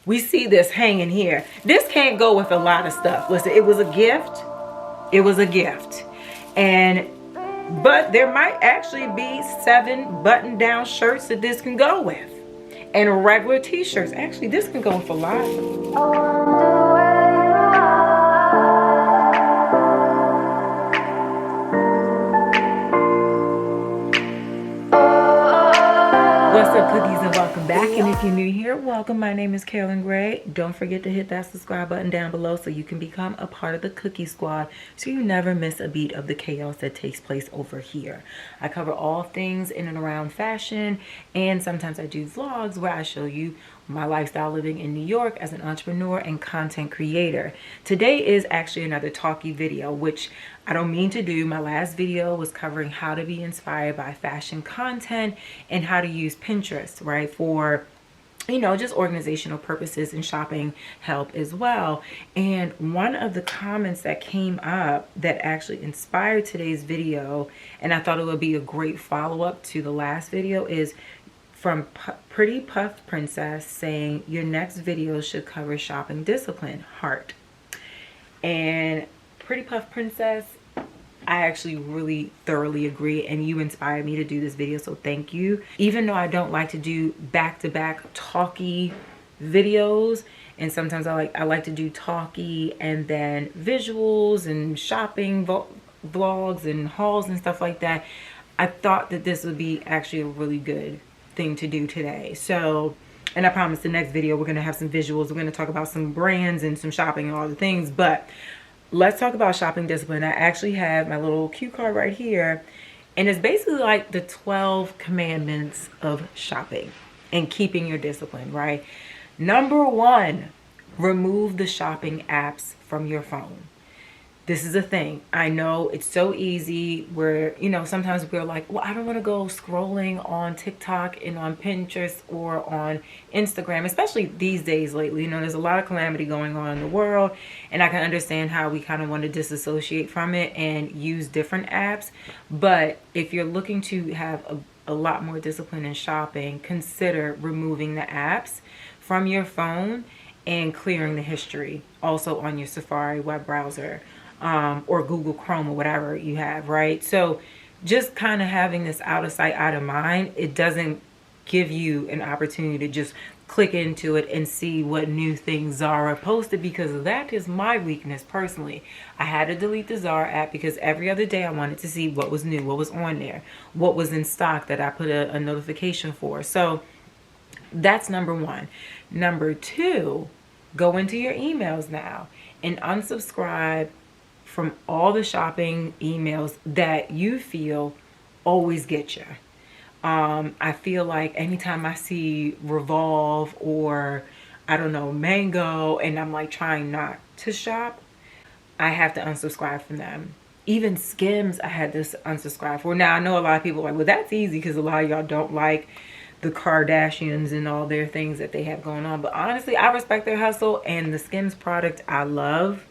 We see this hanging here. This can't go with a lot of stuff. Listen, it was a gift. It was a gift. But there might actually be 7 button-down shirts that this can go with. And regular t-shirts. Actually, this can go with a lot. What's up, cookies, and welcome back. And if you're new here, welcome. My name is Carolyn Gray. Don't forget to hit that subscribe button down below so you can become a part of the cookie squad so you never miss a beat of the chaos that takes place over here. I cover all things in and around fashion, and sometimes I do vlogs where I show you my lifestyle living in New York as an entrepreneur and content creator. Today is actually another talky video, which I don't mean to do. My last video was covering how to be inspired by fashion content and how to use Pinterest, right, for, you know, just organizational purposes and shopping help as well. And one of the comments that came up that actually inspired today's video, and I thought it would be a great follow-up to the last video, is from PrettyPuffPrincess saying, your next video should cover shopping discipline, heart. And PrettyPuffPrincess, I actually really thoroughly agree, and you inspired me to do this video, so thank you. Even though I don't like to do back-to-back talky videos, and sometimes I like to do talky and then visuals and shopping vlogs and hauls and stuff like that, I thought that this would be actually a really good thing to do today. So, and I promise the next video we're gonna have some visuals. We're gonna talk about some brands and some shopping and all the things, but let's talk about shopping discipline. I actually have my little cue card right here, and it's basically like the 12 commandments of shopping and keeping your discipline, right? Number 1, remove the shopping apps from your phone. This is a thing. I know it's so easy where, you know, sometimes we're like, well, I don't want to go scrolling on TikTok and on Pinterest or on Instagram, especially these days lately. You know, there's a lot of calamity going on in the world, and I can understand how we kind of want to disassociate from it and use different apps. But if you're looking to have a lot more discipline in shopping, consider removing the apps from your phone and clearing the history also on your Safari web browser. Or Google Chrome or whatever you have, right? So just kind of having this out of sight, out of mind, it doesn't give you an opportunity to just click into it and see what new things Zara posted, because that is my weakness personally. I had to delete the Zara app because every other day I wanted to see what was new, what was on there, what was in stock that I put a notification for. So that's number 1. Number 2, go into your emails now and unsubscribe from all the shopping emails that you feel always get you. I feel like anytime I see Revolve or, I don't know, Mango, and I'm like trying not to shop, I have to unsubscribe from them. Even Skims, I had to unsubscribe for. Now, I know a lot of people are like, well, that's easy because a lot of y'all don't like the Kardashians and all their things that they have going on. But honestly, I respect their hustle, and the Skims product I love.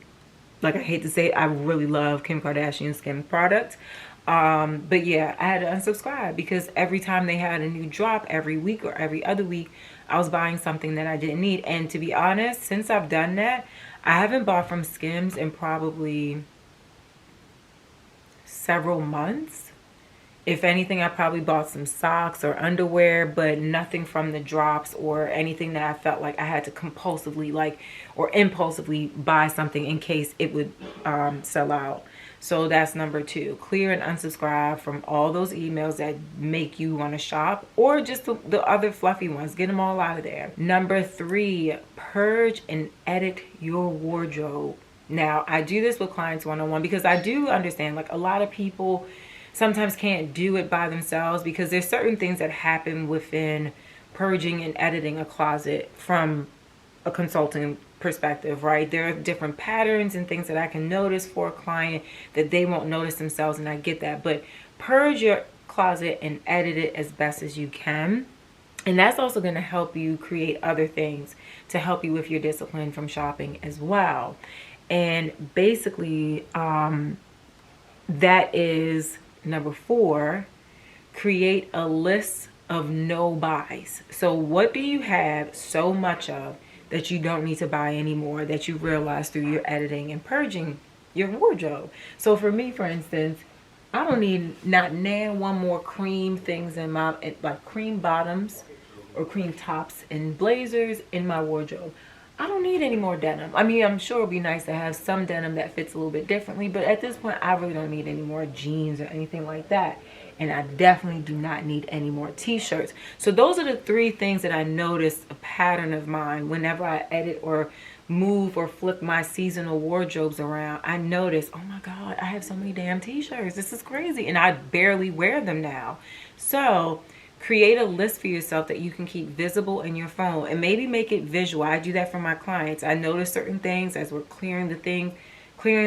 Like, I hate to say it, I really love Kim Kardashian's skin product. But yeah, I had to unsubscribe because every time they had a new drop every week or every other week, I was buying something that I didn't need. And to be honest, since I've done that, I haven't bought from Skims in probably several months. If anything, I probably bought some socks or underwear, but nothing from the drops or anything that I felt like I had to compulsively or impulsively buy something in case it would sell out. So that's number 2. Clear and unsubscribe from all those emails that make you want to shop, or just the other fluffy ones. Get them all out of there. Number 3, purge and edit your wardrobe. Now, I do this with clients one-on-one because I do understand, like, a lot of people sometimes can't do it by themselves because there's certain things that happen within purging and editing a closet from a consulting perspective, right? There are different patterns and things that I can notice for a client that they won't notice themselves, and I get that. But purge your closet and edit it as best as you can. And that's also going to help you create other things to help you with your discipline from shopping as well. And basically, that is number 4, create a list of no buys. So what do you have so much of that you don't need to buy anymore, that you realize through your editing and purging your wardrobe? So for me, for instance, I don't need not one more cream things in my, like cream bottoms or cream tops and blazers in my wardrobe. I don't need any more denim. I mean, I'm sure it'd be nice to have some denim that fits a little bit differently, but at this point, I really don't need any more jeans or anything like that. And I definitely do not need any more t-shirts. So those are the 3 things that I noticed a pattern of mine whenever I edit or move or flip my seasonal wardrobes around. I notice, oh my God, I have so many damn t-shirts. This is crazy. And I barely wear them now. So create a list for yourself that you can keep visible in your phone and maybe make it visual. I do that for my clients. I notice certain things as we're clearing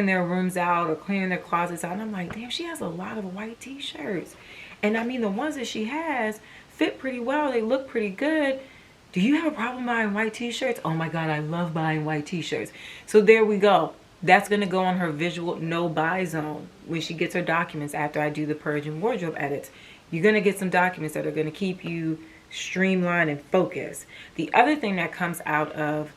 their rooms out or clearing their closets out. And I'm like, damn, she has a lot of white t-shirts. And I mean, the ones that she has fit pretty well. They look pretty good. Do you have a problem buying white t-shirts? Oh my God, I love buying white t-shirts. So there we go. That's going to go on her visual no buy zone when she gets her documents after I do the purge and wardrobe edits. You're going to get some documents that are going to keep you streamlined and focused. The other thing that comes out of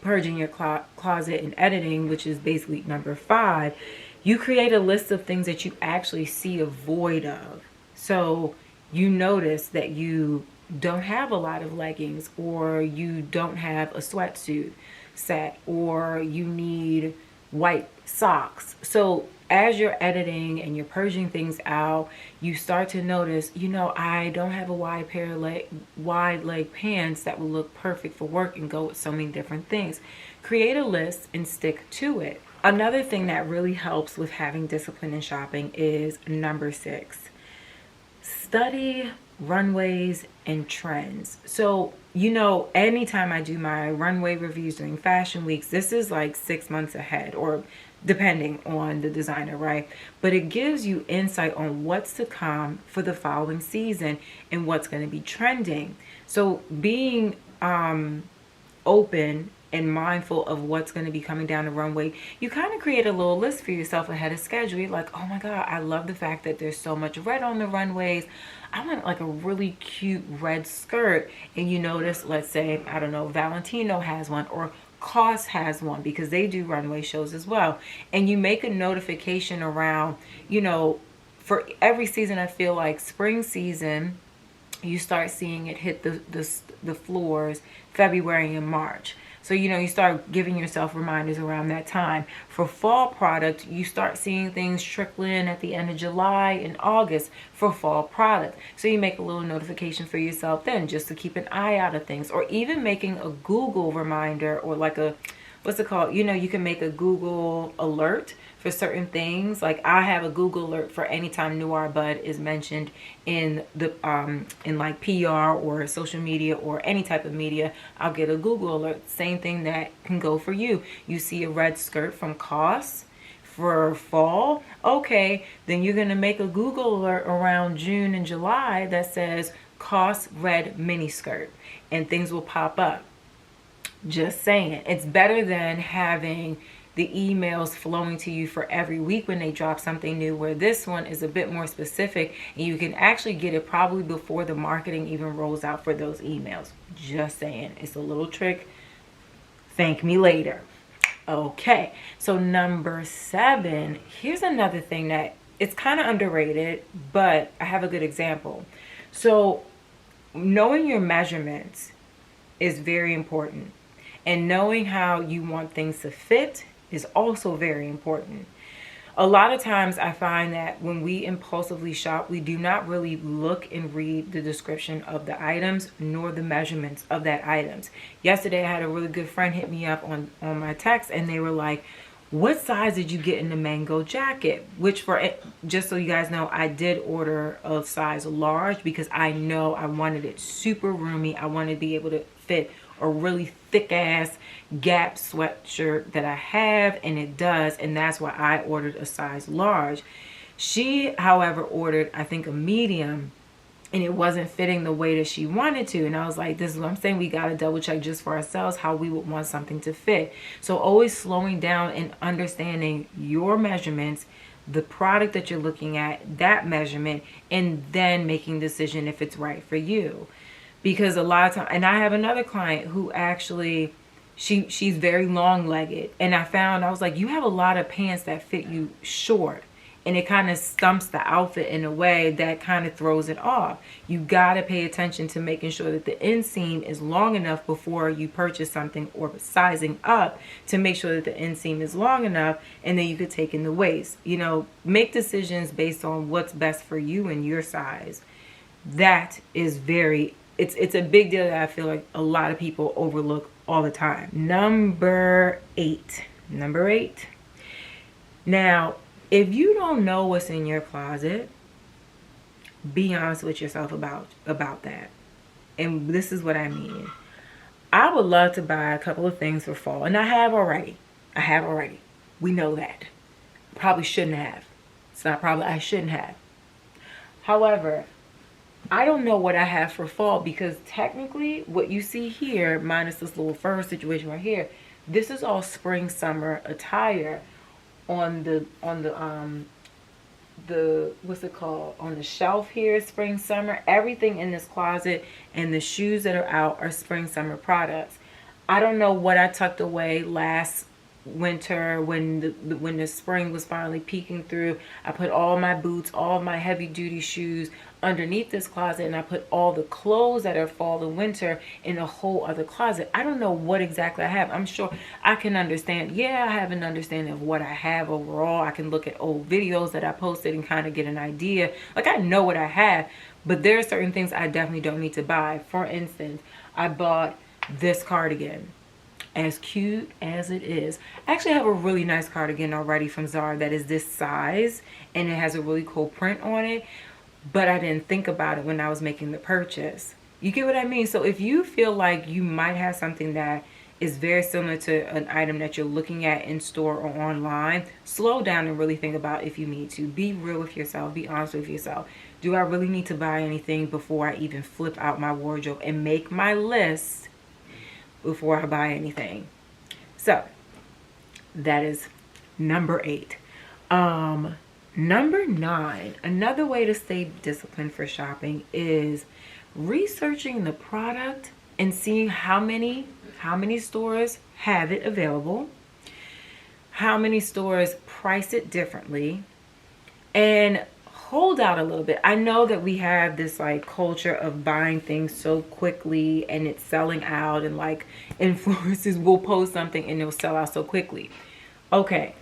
purging your closet and editing, which is basically number 5, you create a list of things that you actually see a void of. So you notice that you don't have a lot of leggings, or you don't have a sweatsuit set, or you need white socks. So as you're editing and you're purging things out, you start to notice, you know, I don't have a wide pair of wide leg pants that will look perfect for work and go with so many different things. Create a list and stick to it. Another thing that really helps with having discipline in shopping is number 6. Study runways and trends. So, you know, anytime I do my runway reviews during fashion weeks, this is like 6 months ahead, or depending on the designer, right? But it gives you insight on what's to come for the following season and what's going to be trending. So being open and mindful of what's going to be coming down the runway, you kind of create a little list for yourself ahead of schedule. You're like, oh my God, I love the fact that there's so much red on the runways. I want like a really cute red skirt. And you notice, let's say, I don't know, Valentino has one, or COS has one, because they do runway shows as well. And you make a notification around, you know, for every season. I feel like spring season, you start seeing it hit the floors February and March. So, you know, you start giving yourself reminders around that time. For fall product, you start seeing things trickle in at the end of July and August for fall product. So you make a little notification for yourself then, just to keep an eye out of things. Or even making a Google reminder, or like a, what's it called? You know, you can make a Google alert for certain things. Like I have a Google alert for anytime Noir Bud is mentioned in the in like PR or social media or any type of media. I'll get a Google alert. Same thing that can go for you. You see a red skirt from COS for fall, okay, then you're gonna make a Google alert around June and July that says COS red mini skirt, and things will pop up. Just saying, it's better than having the emails flowing to you for every week when they drop something new, where this one is a bit more specific and you can actually get it probably before the marketing even rolls out for those emails. Just saying, it's a little trick. Thank me later. Okay, so number 7, here's another thing that it's kind of underrated, but I have a good example. So knowing your measurements is very important, and knowing how you want things to fit is also very important. A lot of times I find that when we impulsively shop, we do not really look and read the description of the items nor the measurements of that items. Yesterday I had a really good friend hit me up on my text, and they were like, what size did you get in the mango jacket? Which, for just so you guys know, I did order a size large because I know I wanted it super roomy. I wanted to be able to fit a really thick ass Gap sweatshirt that I have, and it does, and that's why I ordered a size large. She, however, ordered I think a medium, and it wasn't fitting the way that she wanted to. And I was like, this is what I'm saying, we got to double check just for ourselves how we would want something to fit. So always slowing down and understanding your measurements, the product that you're looking at, that measurement, and then making a decision if it's right for you. Because a lot of times, and I have another client who actually, she's very long-legged, and I was like, you have a lot of pants that fit you short, and it kind of stumps the outfit in a way that kind of throws it off. You got to pay attention to making sure that the inseam is long enough before you purchase something, or sizing up to make sure that the inseam is long enough, and then you could take in the waist. You know, make decisions based on what's best for you and your size. That is it's a big deal that I feel like a lot of people overlook all the time. Number 8. Now, if you don't know what's in your closet, be honest with yourself about that. And this is what I mean. I would love to buy a couple of things for fall, and I have already. We know that. Probably shouldn't have. It's not probably, I shouldn't have. However, I don't know what I have for fall, because technically what you see here, minus this little fur situation right here, this is all spring summer attire on the what's it called, on the shelf here, spring summer. Everything in this closet and the shoes that are out are spring summer products. I don't know what I tucked away last winter when the spring was finally peeking through. I put all my boots, all my heavy duty shoes underneath this closet, and I put all the clothes that are fall and winter in a whole other closet. I don't know what exactly I have. I'm sure I can understand. Yeah, I have an understanding of what I have overall. I can look at old videos that I posted and kind of get an idea. Like, I know what I have, but there are certain things I definitely don't need to buy. For instance, I bought this cardigan. As cute as it is, I actually have a really nice cardigan already from Zara that is this size, and it has a really cool print on it, but I didn't think about it when I was making the purchase. You get what I mean? So if you feel like you might have something that is very similar to an item that you're looking at in store or online, slow down and really think about if you need to. Be real with yourself. Be honest with yourself. Do I really need to buy anything before I even flip out my wardrobe and make my list before I buy anything? So that is number 8. Number 9, another way to stay disciplined for shopping is researching the product and seeing how many stores have it available, how many stores price it differently, and hold out a little bit. I know that we have this like culture of buying things so quickly and it's selling out, and like influencers will post something and it'll sell out so quickly. Okay,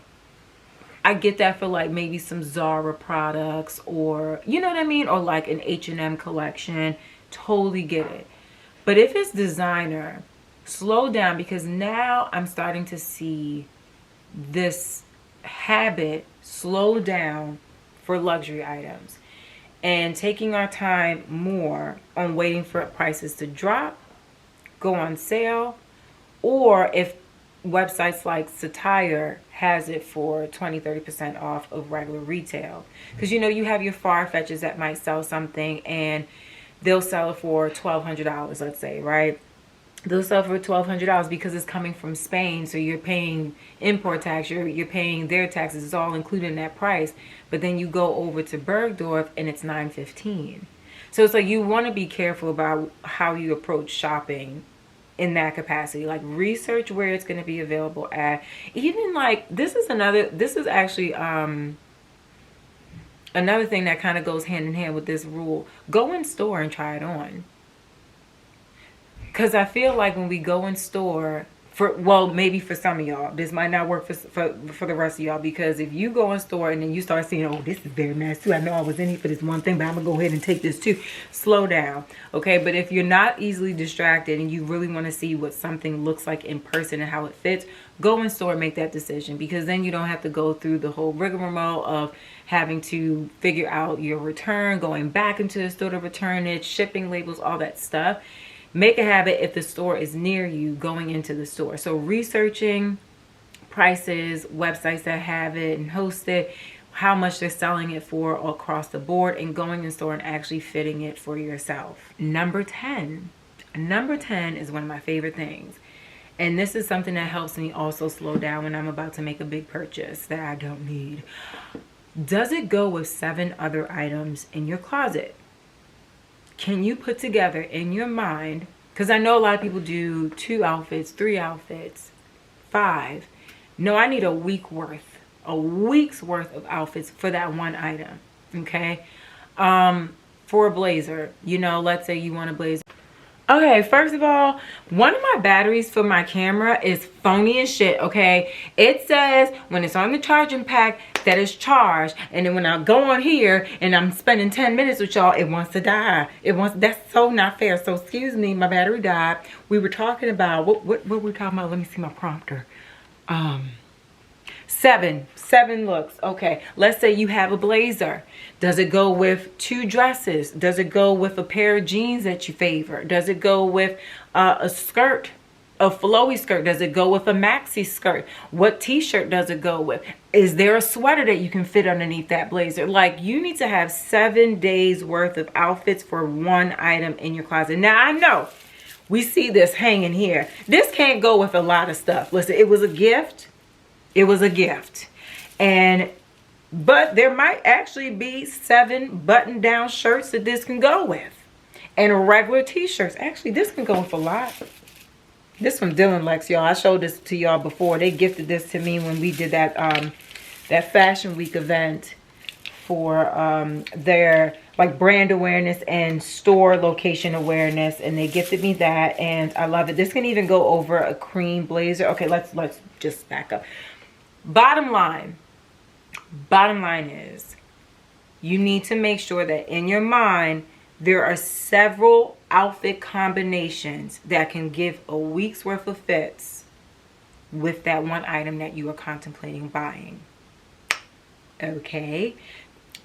I get that for like maybe some Zara products, or you know what I mean, or like an H&M collection. Totally get it. But if it's designer, slow down, because now I'm starting to see this habit slow down for luxury items, and taking our time more on waiting for prices to drop, go on sale, or if websites like Satire has it for 20-30% off of regular retail. Because you know, you have your Farfetches that might sell something and they'll sell it for $1,200, let's say, right? They'll sell for $1,200 because it's coming from Spain, so you're paying import tax, you're paying their taxes, it's all included in that price. But then you go over to Bergdorf and it's $9.15. So it's like, you want to be careful about how you approach shopping in that capacity. Like, research where it's going to be available at. Even like, this is actually another thing that kind of goes hand in hand with this rule. Go in store and try it on. Because I feel like when we go in store, well, maybe for some of y'all, this might not work for the rest of y'all, because if you go in store and then you start seeing, oh, this is very nice too, I know I was in here for this one thing, but I'm gonna go ahead and take this too. Slow down, okay? But if you're not easily distracted and you really want to see what something looks like in person and how it fits, go in store and make that decision, because then you don't have to go through the whole rigmarole of having to figure out your return, going back into the store to return it, shipping labels, all that stuff. Make a habit, if the store is near you, going into the store. So researching prices, websites that have it and host it, how much they're selling it for all across the board, and going in store and actually fitting it for yourself. Number 10. Number 10 is one of my favorite things. And this is something that helps me also slow down when I'm about to make a big purchase that I don't need. Does it go with 7 other items in your closet? Can you put together in your mind, because I know a lot of people do 2 outfits, 3 outfits, 5. No, I need a week's worth of outfits for that one item. Okay. For a blazer, you know, let's say you want a blazer. Okay, first of all, one of my batteries for my camera is phony as shit, okay? It says when it's on the charging pack that it's charged, and then when I go on here and I'm spending 10 minutes with y'all, it wants to die. That's so not fair. So excuse me, my battery died. We were talking about, what were we talking about? Let me see my prompter. 7 looks. Okay, let's say you have a blazer. Does it go with 2 dresses? Does it go with a pair of jeans that you favor? Does it go with a skirt, a flowy skirt? Does it go with a maxi skirt? What t-shirt does it go with? Is there a sweater that you can fit underneath that blazer? Like, you need to have 7 days worth of outfits for one item in your closet. Now, I know we see this hanging here. This can't go with a lot of stuff. Listen, it was a gift. It was a gift. But there might actually be 7 button-down shirts that this can go with. And regular t-shirts. Actually, this can go with a lot. This from Dylan Lex, y'all. I showed this to y'all before. They gifted this to me when we did that that Fashion Week event for their like brand awareness and store location awareness, and they gifted me that, and I love it. This can even go over a cream blazer. Okay, let's just back up. Bottom line is you need to make sure that in your mind there are several outfit combinations that can give a week's worth of fits with that one item that you are contemplating buying. Okay,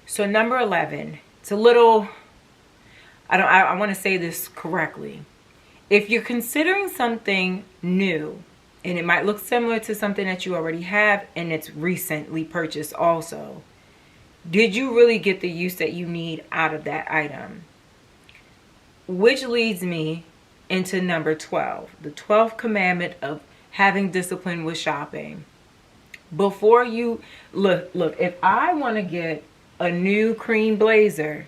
so number 11, it's a little, I want to say this correctly. If you're considering something new, and it might look similar to something that you already have and it's recently purchased also, did you really get the use that you need out of that item? Which leads me into number 12, the 12th commandment of having discipline with shopping. Before you look, if I want to get a new cream blazer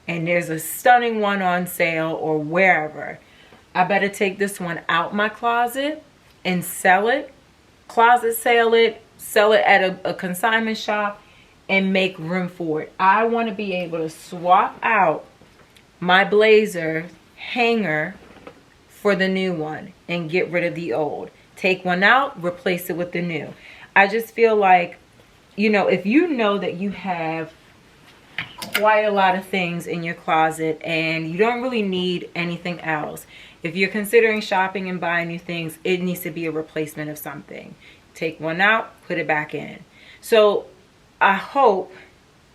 and there's a stunning one on sale or wherever, I better take this one out my closet and sell it, closet sale it, sell it at a consignment shop, and make room for it. I want to be able to swap out my blazer hanger for the new one and get rid of the old. Take one out, replace it with the new. I just feel like, you know, if you know that you have quite a lot of things in your closet and you don't really need anything else, if you're considering shopping and buying new things, it needs to be a replacement of something. Take one out, put it back in. So I hope,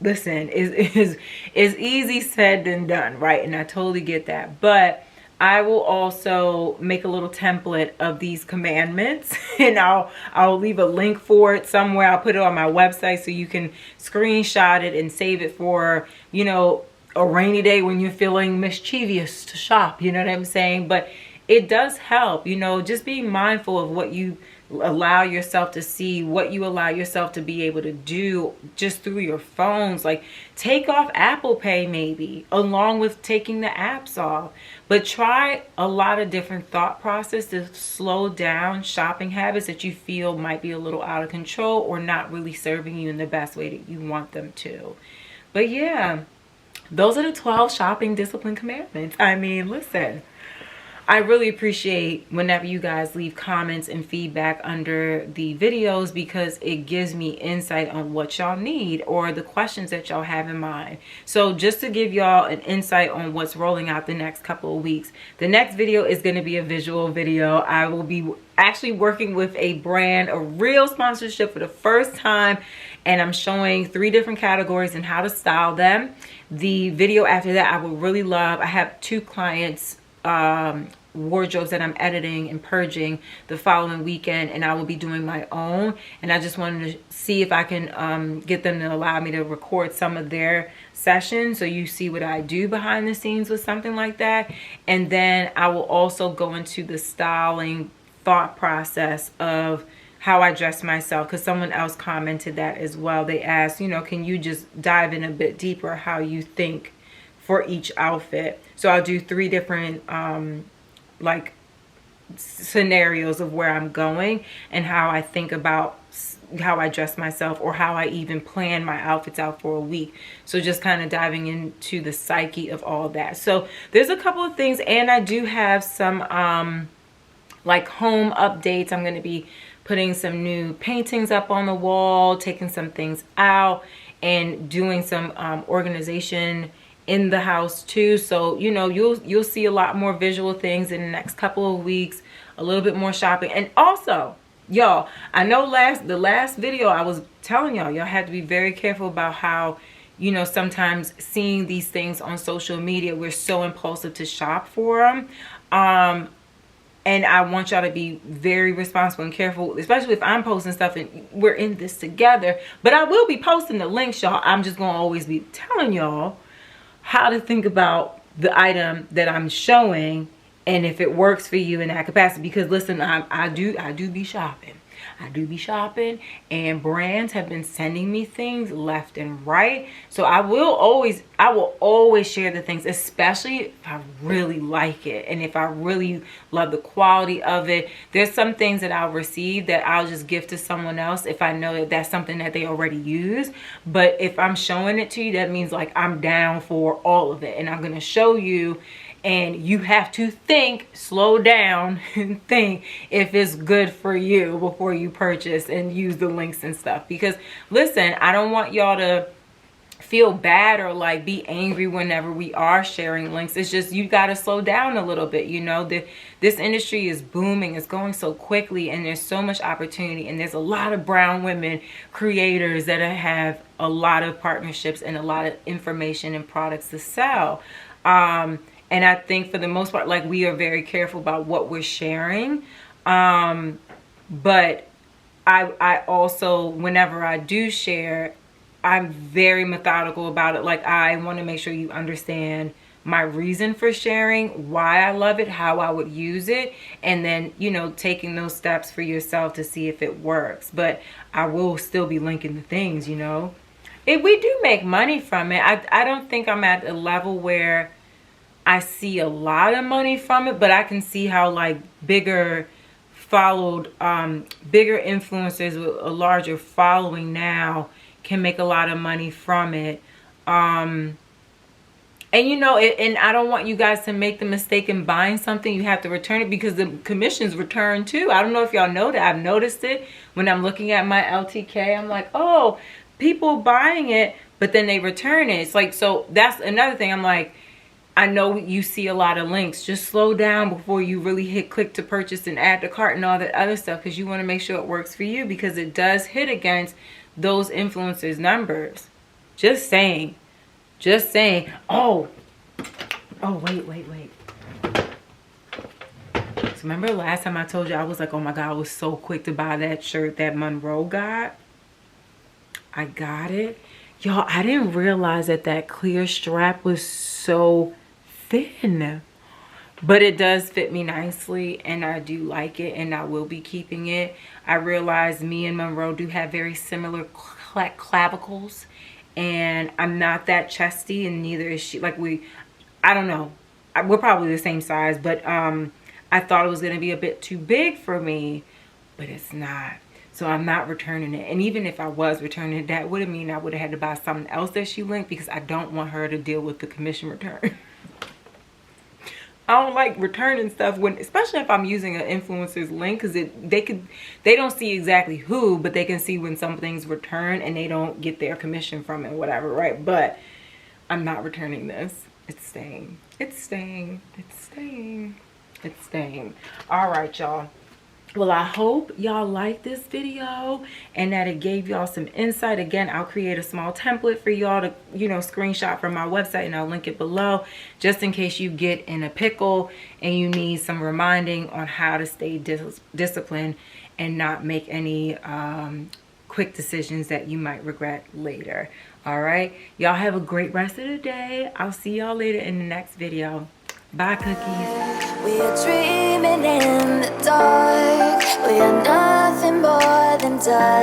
listen, is easy said than done, right? And I totally get that. But I will also make a little template of these commandments, and I'll leave a link for it somewhere. I'll put it on my website so you can screenshot it and save it for, you know, a rainy day when you're feeling mischievous to shop, you know what I'm saying? But it does help, you know, just being mindful of what you allow yourself to see, what you allow yourself to be able to do just through your phones. Like, take off Apple Pay maybe, along with taking the apps off. But try a lot of different thought process to slow down shopping habits that you feel might be a little out of control or not really serving you in the best way that you want them to. But yeah, those are the 12 shopping discipline commandments. I mean, listen, I really appreciate whenever you guys leave comments and feedback under the videos, because it gives me insight on what y'all need or the questions that y'all have in mind. So just to give y'all an insight on what's rolling out the next couple of weeks, the next video is going to be a visual video. I will be actually working with a brand, a real sponsorship for the first time, and I'm showing 3 different categories and how to style them. The video after that I would really love. I have 2 clients wardrobes that I'm editing and purging the following weekend, and I will be doing my own, and I just wanted to see if I can get them to allow me to record some of their sessions so you see what I do behind the scenes with something like that. And then I will also go into the styling thought process of how I dress myself, because someone else commented that as well. They asked, you know, can you just dive in a bit deeper how you think for each outfit? So I'll do 3 different like scenarios of where I'm going and how I think about how I dress myself, or how I even plan my outfits out for a week. So just kind of diving into the psyche of all that. So there's a couple of things, and I do have some like home updates. I'm going to be putting some new paintings up on the wall, taking some things out, and doing some organization in the house too. So, you know, you'll see a lot more visual things in the next couple of weeks, a little bit more shopping. And also, y'all, I know the last video I was telling y'all had to be very careful about how, you know, sometimes seeing these things on social media, we're so impulsive to shop for them. And I want y'all to be very responsible and careful, especially if I'm posting stuff and we're in this together. But I will be posting the links, y'all. I'm just going to always be telling y'all how to think about the item that I'm showing, and if it works for you in that capacity. Because listen, I do be shopping. I do be shopping, and brands have been sending me things left and right. So I will always share the things, especially if I really like it and if I really love the quality of it. There's some things that I'll receive that I'll just give to someone else if I know that that's something that they already use. But if I'm showing it to you, that means like I'm down for all of it, and I'm gonna show you. And you have to think, slow down and think if it's good for you before you purchase and use the links and stuff. Because listen, I don't want y'all to feel bad or like be angry whenever we are sharing links. It's just, you got to slow down a little bit. You know, this industry is booming. It's going so quickly, and there's so much opportunity. And there's a lot of brown women creators that have a lot of partnerships and a lot of information and products to sell. And I think for the most part, like, we are very careful about what we're sharing. But I also, whenever I do share, I'm very methodical about it. Like, I want to make sure you understand my reason for sharing, why I love it, how I would use it, and then, you know, taking those steps for yourself to see if it works. But I will still be linking the things, you know. We do make money from it. I don't think I'm at a level where I see a lot of money from it, but I can see how like bigger influencers with a larger following now can make a lot of money from it. And you know, and I don't want you guys to make the mistake in buying something, you have to return it, because the commissions return too. I don't know if y'all know that. I've noticed it when I'm looking at my LTK. I'm like, oh, people buying it, but then they return it. It's like, so that's another thing. I'm like, I know you see a lot of links. Just slow down before you really hit click to purchase and add to cart and all that other stuff, because you want to make sure it works for you, because it does hit against those influencers' numbers. Just saying. Just saying. Oh, wait. So remember last time I told you, I was like, oh my God, I was so quick to buy that shirt that Monroe got. I got it. Y'all, I didn't realize that clear strap was so thin, but it does fit me nicely, and I do like it, and I will be keeping it. I realize me and Monroe do have very similar clavicles, and I'm not that chesty, and neither is she. Like, I don't know, we're probably the same size, but I thought it was going to be a bit too big for me, but it's not. So I'm not returning it. And even if I was returning it, that would have mean I would have had to buy something else that she linked, because I don't want her to deal with the commission return. I don't like returning stuff, when, especially if I'm using an influencer's link, because they don't see exactly who, but they can see when something's returned and they don't get their commission from it, whatever, right? But I'm not returning this. It's staying. It's staying. It's staying. It's staying. All right, y'all. Well, I hope y'all like this video and that it gave y'all some insight. Again, I'll create a small template for y'all to, you know, screenshot from my website, and I'll link it below, just in case you get in a pickle and you need some reminding on how to stay disciplined and not make any quick decisions that you might regret later. All right, y'all have a great rest of the day. I'll see y'all later in the next video. Bye, cookies. We are dreaming in the dark. We are nothing. nothing more than dust.